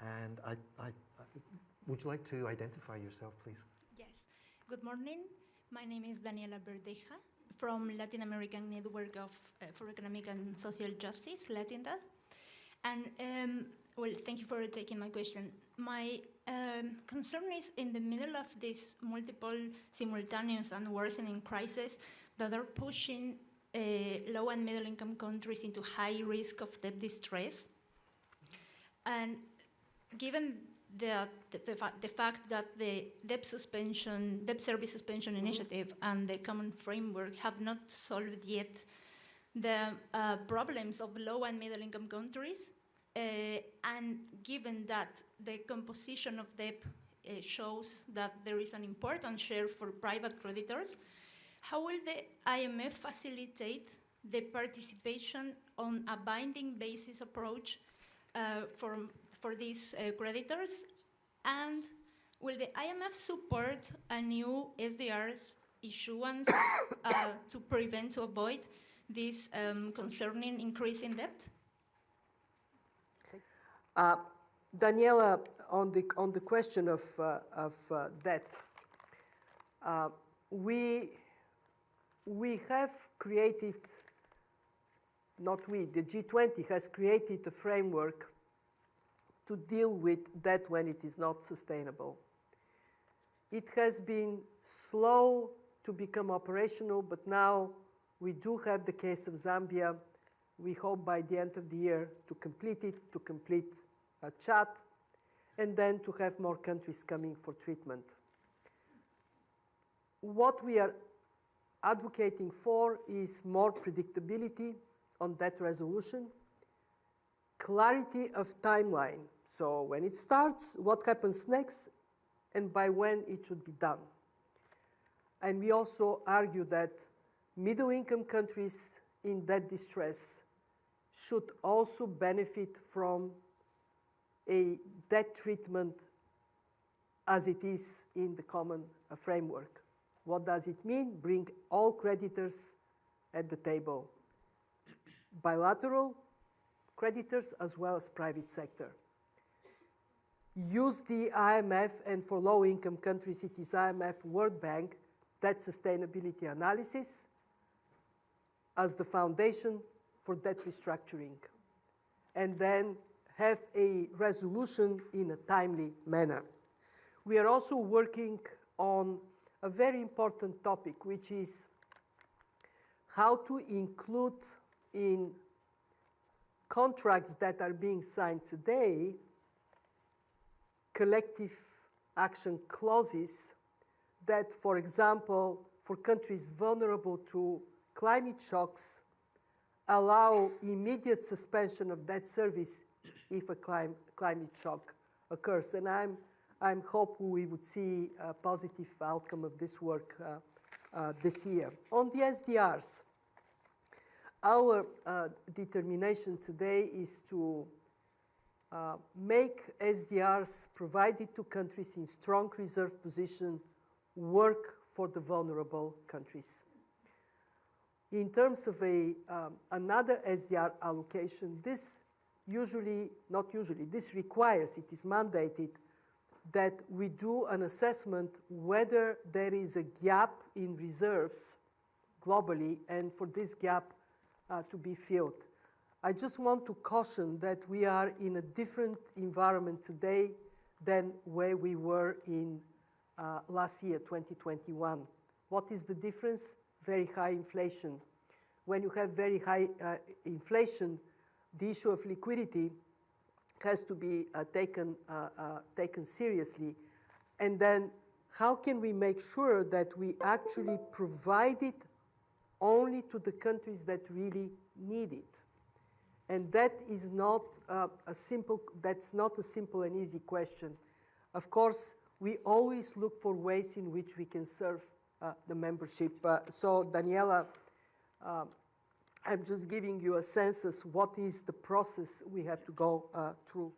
And would you like to identify yourself, please? Yes. Good morning. My name is Daniela Berdeja from Latin American Network for Economic and Social Justice, LATINDADD. And, well, thank you for taking my question. My concern is in the middle of this multiple simultaneous and worsening crisis that are pushing low and middle income countries into high risk of debt distress. And given the fact that the debt service suspension initiative and the common framework have not solved yet the problems of low and middle income countries, and given that the composition of debt shows that there is an important share for private creditors, how will the IMF facilitate the participation on a binding basis approach for these creditors? And will the IMF support a new SDR's issuance to avoid this concerning increase in debt? Daniela, on the question of debt, we have created, not we, the G20 has created a framework to deal with debt when it is not sustainable. It has been slow to become operational, but now we do have the case of Zambia. We hope by the end of the year to complete it, to complete Chad, and then to have more countries coming for treatment. What we are advocating for is more predictability on debt resolution, clarity of timeline. So when it starts, what happens next, and by when it should be done. And we also argue that middle-income countries in debt distress should also benefit from a debt treatment as it is in the common framework. What does it mean? Bring all creditors at the table. Bilateral creditors as well as private sector. Use the IMF, and for low-income countries it is IMF, World Bank, debt sustainability analysis as the foundation for debt restructuring, and then have a resolution in a timely manner. We are also working on a very important topic, which is how to include in contracts that are being signed today collective action clauses that, for example, for countries vulnerable to climate shocks, allow immediate suspension of debt service if a climate shock occurs. And I'm hopeful we would see a positive outcome of this work this year. On the SDRs, our determination today is to make SDRs provided to countries in strong reserve position work for the vulnerable countries. In terms of another SDR allocation, this this requires, it is mandated, that we do an assessment whether there is a gap in reserves globally, and for this gap to be filled. I just want to caution that we are in a different environment today than where we were in last year, 2021. What is the difference? Very high inflation. When you have very high inflation, the issue of liquidity has to be taken seriously. And then how can we make sure that we actually provide it only to the countries that really need it? And that is not that's not a simple and easy question. Of course, we always look for ways in which we can serve the membership. So Daniela, I'm just giving you a sense of what is the process we have to go through.